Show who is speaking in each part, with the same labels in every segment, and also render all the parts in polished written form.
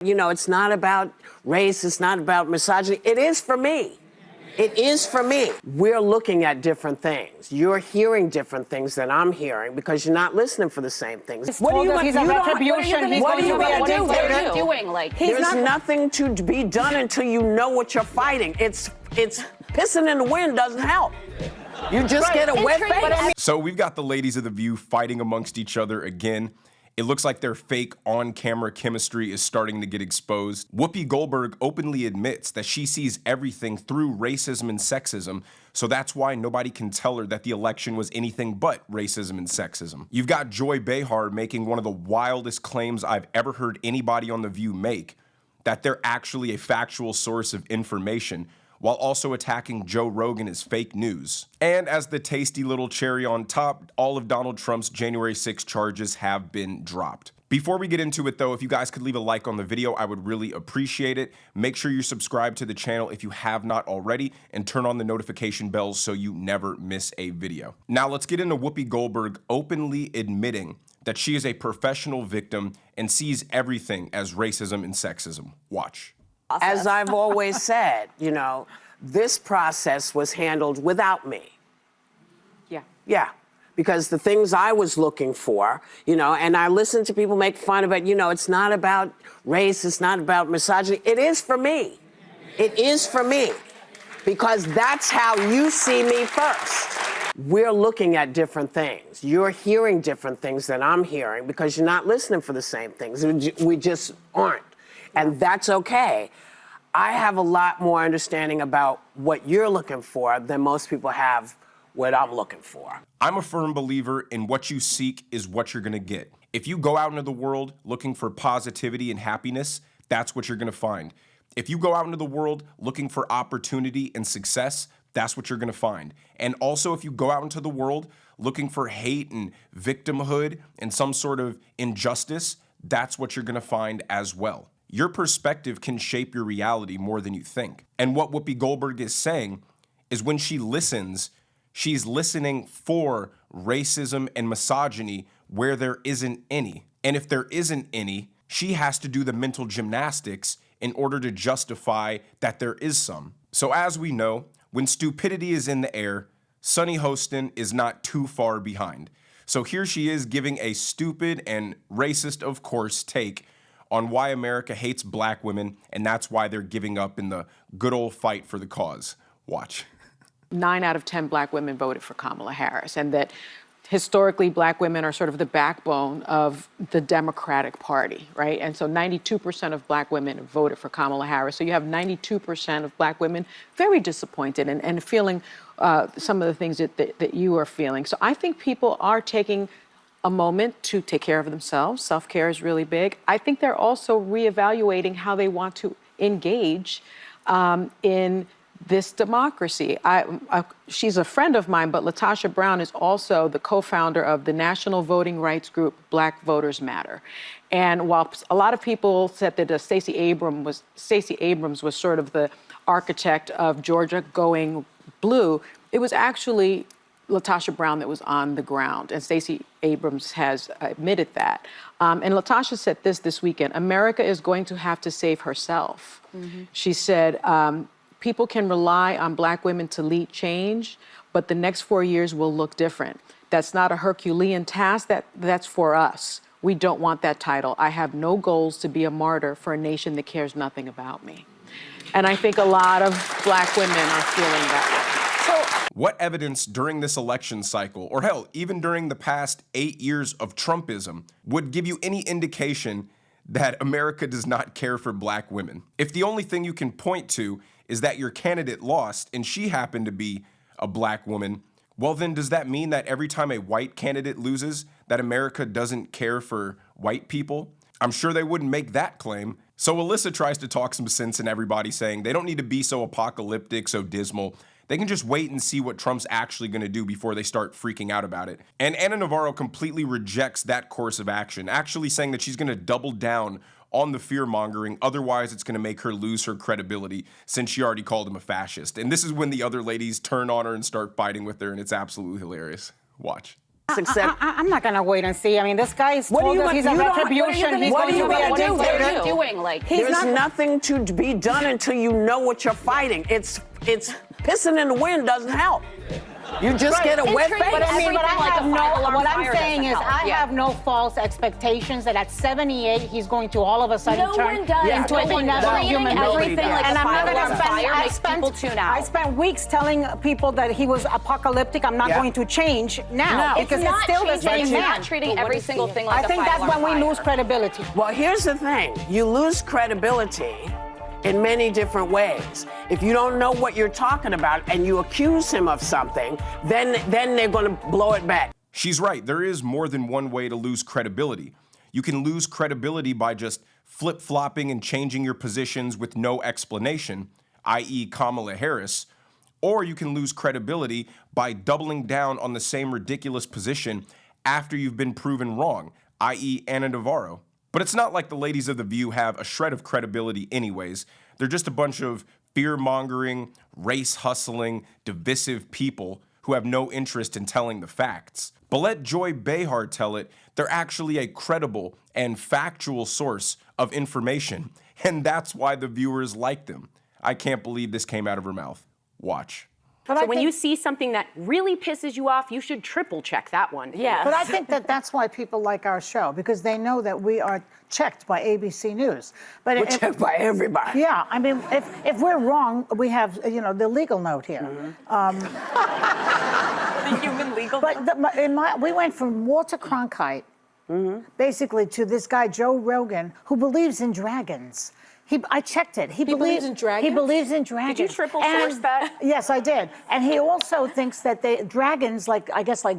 Speaker 1: You know, it's not about race, it's not about misogyny. It is for me. It is for me. We're looking at different things. You're hearing different things than I'm hearing because you're not listening for the same things.
Speaker 2: What are you going to do? What are you going to do?
Speaker 1: There's nothing to be done until you know what you're fighting. It's pissing in the wind doesn't help. You just get a wet face.
Speaker 3: So we've got the ladies of The View fighting amongst each other again. It looks like their fake on-camera chemistry is starting to get exposed. Whoopi Goldberg openly admits that she sees everything through racism and sexism, so that's why nobody can tell her that the election was anything but racism and sexism. You've got Joy Behar making one of the wildest claims I've ever heard anybody on The View make, that they're actually a factual source of information, while also attacking Joe Rogan as fake news. And as the tasty little cherry on top, all of Donald Trump's January 6 charges have been dropped. Before we get into it though, if you guys could leave a like on the video, I would really appreciate it. Make sure you subscribe to the channel if you have not already, and turn on the notification bells so you never miss a video. Now let's get into Whoopi Goldberg openly admitting that she is a professional victim and sees everything as racism and sexism. Watch.
Speaker 1: As I've always said, you know, this process was handled without me.
Speaker 2: Yeah.
Speaker 1: Yeah. Because the things I was looking for, you know, and I listen to people make fun of it, you know, it's not about race, it's not about misogyny. It is for me. It is for me. Because that's how you see me first. We're looking at different things. You're hearing different things than I'm hearing because you're not listening for the same things. We just aren't. And that's okay. I have a lot more understanding about what you're looking for than most people have what I'm looking for.
Speaker 3: I'm a firm believer in what you seek is what you're gonna get. If you go out into the world looking for positivity and happiness, that's what you're gonna find. If you go out into the world looking for opportunity and success, that's what you're gonna find. And also, if you go out into the world looking for hate and victimhood and some sort of injustice, that's what you're gonna find as well. Your perspective can shape your reality more than you think. And what Whoopi Goldberg is saying is when she listens, she's listening for racism and misogyny where there isn't any. And if there isn't any, she has to do the mental gymnastics in order to justify that there is some. So as we know, when stupidity is in the air, Sunny Hostin is not too far behind. So here she is giving a stupid and racist, of course, take on why America hates black women, and that's why they're giving up in the good old fight for the cause. Watch.
Speaker 2: 9 out of 10 black women voted for Kamala Harris, and that historically black women are sort of the backbone of the Democratic Party, right? And so 92% of black women voted for Kamala Harris. So you have 92% of black women very disappointed and feeling some of the things that you are feeling. So I think people are taking a moment to take care of themselves. Self-care is really big. I think they're also reevaluating how they want to engage in this democracy. She's a friend of mine, but Latasha Brown is also the co-founder of the national voting rights group Black Voters Matter. And while a lot of people said that Stacey Abrams was sort of the architect of Georgia going blue, it was actually Latasha Brown that was on the ground, and Stacey Abrams has admitted that. And Latasha said this weekend, America is going to have to save herself. Mm-hmm. She said, people can rely on black women to lead change, but the next 4 years will look different. That's not a Herculean task, that's for us. We don't want that title. I have no goals to be a martyr for a nation that cares nothing about me. And I think a lot of black women are feeling that way.
Speaker 3: What evidence during this election cycle, or hell, even during the past 8 years of Trumpism, would give you any indication that America does not care for black women? If the only thing you can point to is that your candidate lost and she happened to be a black woman, well then does that mean that every time a white candidate loses, that America doesn't care for white people? I'm sure they wouldn't make that claim. So Alyssa tries to talk some sense in everybody, saying they don't need to be so apocalyptic, so dismal. They can just wait and see what Trump's actually going to do before they start freaking out about it. And Ana Navarro completely rejects that course of action, actually saying that she's going to double down on the fear-mongering, otherwise it's going to make her lose her credibility since she already called him a fascist. And this is when the other ladies turn on her and start fighting with her, and it's absolutely hilarious. Watch.
Speaker 1: Except
Speaker 4: I'm not going to wait and see. I mean, this guy is told us he's a retribution. He's going to be a dictator.
Speaker 1: There's nothing to be done until you know what you're fighting. It's pissing in the wind doesn't help. You just get a wet face.
Speaker 4: But what I'm saying is I have no false expectations that at 78 he's going to all of a sudden turn into another human being. And I'm not going to spend. I spent weeks telling people that he was apocalyptic. I'm not going to change now because it's still the same man.
Speaker 5: Not treating every single thing like
Speaker 4: I think that's when we lose credibility.
Speaker 1: Well, here's the thing: you lose credibility in many different ways. If you don't know what you're talking about and you accuse him of something, then they're going to blow it back.
Speaker 3: She's right. There is more than one way to lose credibility. You can lose credibility by just flip-flopping and changing your positions with no explanation, i.e. Kamala Harris, or you can lose credibility by doubling down on the same ridiculous position after you've been proven wrong, i.e. Ana Navarro. But it's not like the ladies of The View have a shred of credibility anyways. They're just a bunch of fear-mongering, race-hustling, divisive people who have no interest in telling the facts. But let Joy Behar tell it, they're actually a credible and factual source of information, and that's why the viewers like them. I can't believe this came out of her mouth. Watch.
Speaker 5: So when you see something that really pisses you off, you should triple check that one.
Speaker 6: Yeah. But I think that's why people like our show, because they know that we are checked by ABC News. But
Speaker 1: we're checked by everybody.
Speaker 6: Yeah. I mean, if we're wrong, we have, the legal note here.
Speaker 5: The human legal note.
Speaker 6: But we went from Walter Cronkite, basically, to this guy, Joe Rogan, who believes in dragons. I checked it. He believes in dragons? He believes in dragons.
Speaker 5: Did you triple source that?
Speaker 6: Yes, I did. And he also thinks that dragons, like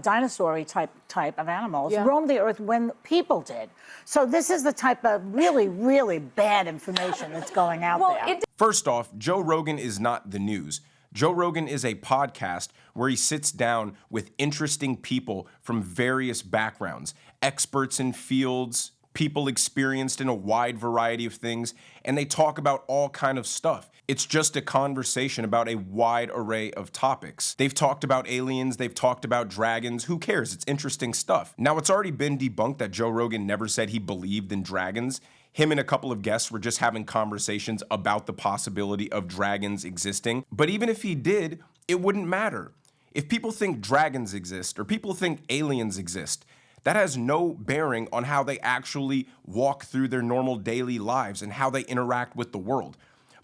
Speaker 6: dinosaur-y type of animals, roamed the earth when people did. So this is the type of really, really bad information that's going out there.
Speaker 3: First off, Joe Rogan is not the news. Joe Rogan is a podcast where he sits down with interesting people from various backgrounds, experts in fields, people experienced in a wide variety of things, and they talk about all kind of stuff. It's just a conversation about a wide array of topics. They've talked about aliens, they've talked about dragons, who cares? It's interesting stuff. Now, it's already been debunked that Joe Rogan never said he believed in dragons. Him and a couple of guests were just having conversations about the possibility of dragons existing. But even if he did, it wouldn't matter. If people think dragons exist or people think aliens exist, that has no bearing on how they actually walk through their normal daily lives and how they interact with the world.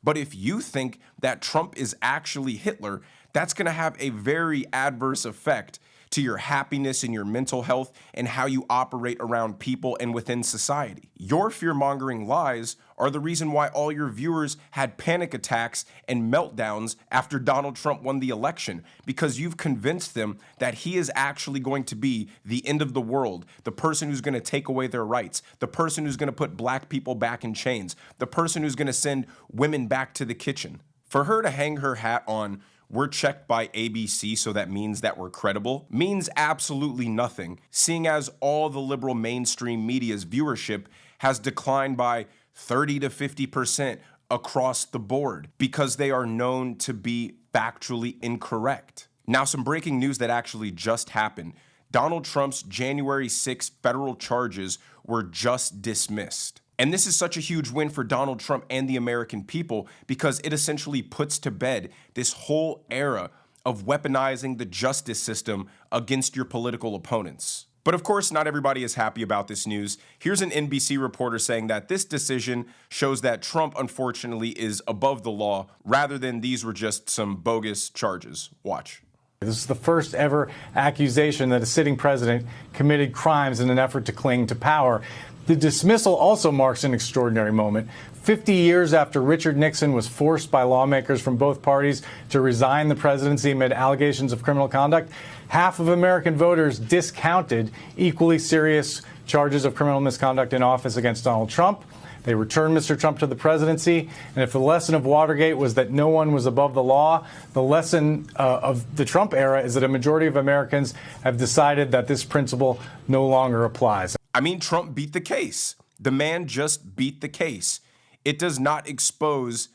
Speaker 3: But if you think that Trump is actually Hitler, that's going to have a very adverse effect to your happiness and your mental health and how you operate around people and within society. Your fear-mongering lies are the reason why all your viewers had panic attacks and meltdowns after Donald Trump won the election, because you've convinced them that he is actually going to be the end of the world, the person who's going to take away their rights, the person who's going to put black people back in chains, the person who's going to send women back to the kitchen. For her to hang her hat on "we're checked by ABC, so that means that we're credible," means absolutely nothing, seeing as all the liberal mainstream media's viewership has declined by 30 to 50% across the board because they are known to be factually incorrect. Now, some breaking news that actually just happened. Donald Trump's January 6th federal charges were just dismissed. And this is such a huge win for Donald Trump and the American people because it essentially puts to bed this whole era of weaponizing the justice system against your political opponents. But of course, not everybody is happy about this news. Here's an NBC reporter saying that this decision shows that Trump, unfortunately, is above the law rather than these were just some bogus charges. Watch.
Speaker 7: This is the first ever accusation that a sitting president committed crimes in an effort to cling to power. The dismissal also marks an extraordinary moment. 50 years after Richard Nixon was forced by lawmakers from both parties to resign the presidency amid allegations of criminal conduct, half of American voters discounted equally serious charges of criminal misconduct in office against Donald Trump. They returned Mr. Trump to the presidency. And if the lesson of Watergate was that no one was above the law, the lesson of the Trump era is that a majority of Americans have decided that this principle no longer applies.
Speaker 3: I mean, Trump beat the case. The man just beat the case. It does not expose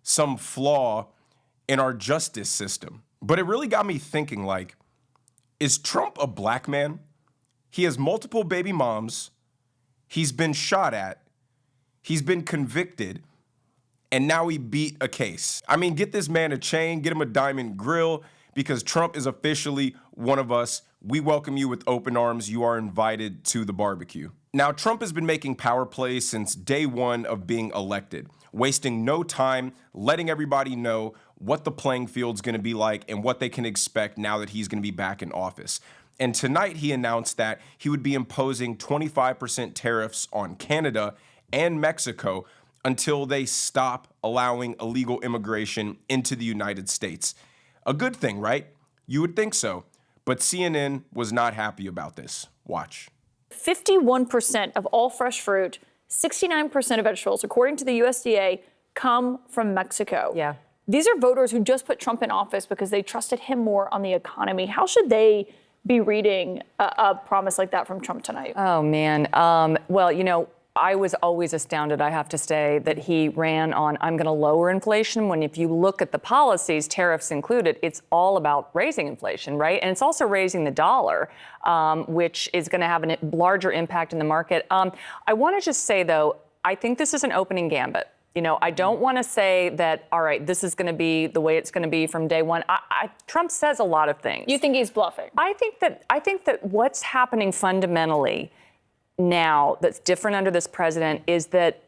Speaker 3: some flaw in our justice system. But it really got me thinking, like, is Trump a black man? He has multiple baby moms. He's been shot at. He's been convicted. And now he beat a case. I mean, get this man a chain, get him a diamond grill, because Trump is officially one of us. We welcome you with open arms. You are invited to the barbecue. Now, Trump has been making power plays since day one of being elected, wasting no time, letting everybody know what the playing field's gonna be like and what they can expect now that he's gonna be back in office. And tonight he announced that he would be imposing 25% tariffs on Canada and Mexico until they stop allowing illegal immigration into the United States. A good thing, right? You would think so. But CNN was not happy about this. Watch.
Speaker 8: 51% of all fresh fruit, 69% of vegetables, according to the USDA, come from Mexico.
Speaker 9: Yeah.
Speaker 8: These are voters who just put Trump in office because they trusted him more on the economy. How should they be reading a promise like that from Trump tonight?
Speaker 9: Oh, man. Well, you know, I was always astounded, I have to say, that he ran on, I'm going to lower inflation, when if you look at the policies, tariffs included, it's all about raising inflation, right? And it's also raising the dollar, which is going to have a larger impact in the market. I want to just say, though, I think this is an opening gambit. You know, I don't want to say that, all right, this is going to be the way it's going to be from day one. Trump says a lot of things.
Speaker 8: You think he's bluffing?
Speaker 9: I think that what's happening fundamentally now that's different under this president is that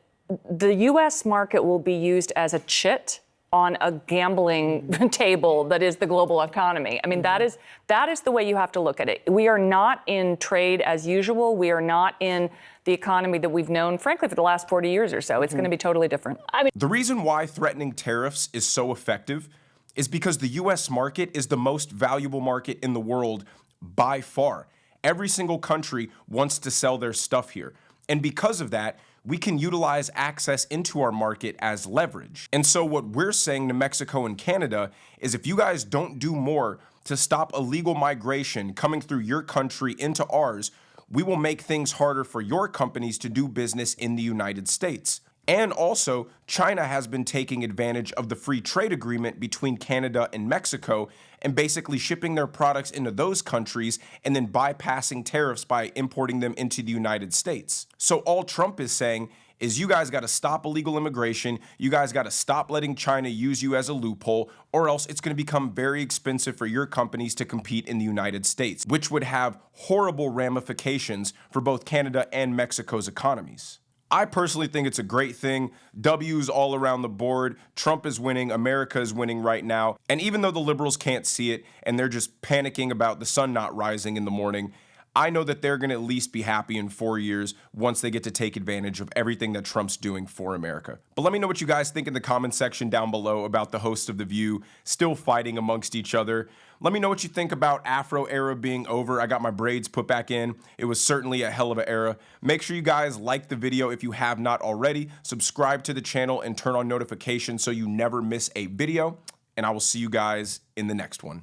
Speaker 9: the U.S. market will be used as a chit on a gambling table that is the global economy. I mean, that is the way you have to look at it. We are not in trade as usual. We are not in the economy that we've known, frankly, for the last 40 years or so. It's going to be totally different.
Speaker 3: The reason why threatening tariffs is so effective is because the U.S. market is the most valuable market in the world by far. Every single country wants to sell their stuff here. And because of that, we can utilize access into our market as leverage. And so what we're saying to Mexico and Canada is, if you guys don't do more to stop illegal migration coming through your country into ours, we will make things harder for your companies to do business in the United States. And also, China has been taking advantage of the free trade agreement between Canada and Mexico and basically shipping their products into those countries and then bypassing tariffs by importing them into the United States. So all Trump is saying is, you guys got to stop illegal immigration, you guys got to stop letting China use you as a loophole, or else it's going to become very expensive for your companies to compete in the United States, which would have horrible ramifications for both Canada and Mexico's economies. I personally think it's a great thing. W's all around the board. Trump is winning. America is winning right now. And even though the liberals can't see it and they're just panicking about the sun not rising in the morning, I know that they're going to at least be happy in 4 years once they get to take advantage of everything that Trump's doing for America. But let me know what you guys think in the comment section down below about the hosts of The View still fighting amongst each other. Let me know what you think about Afro era being over. I got my braids put back in. It was certainly a hell of an era. Make sure you guys like the video if you have not already. Subscribe to the channel and turn on notifications so you never miss a video. And I will see you guys in the next one.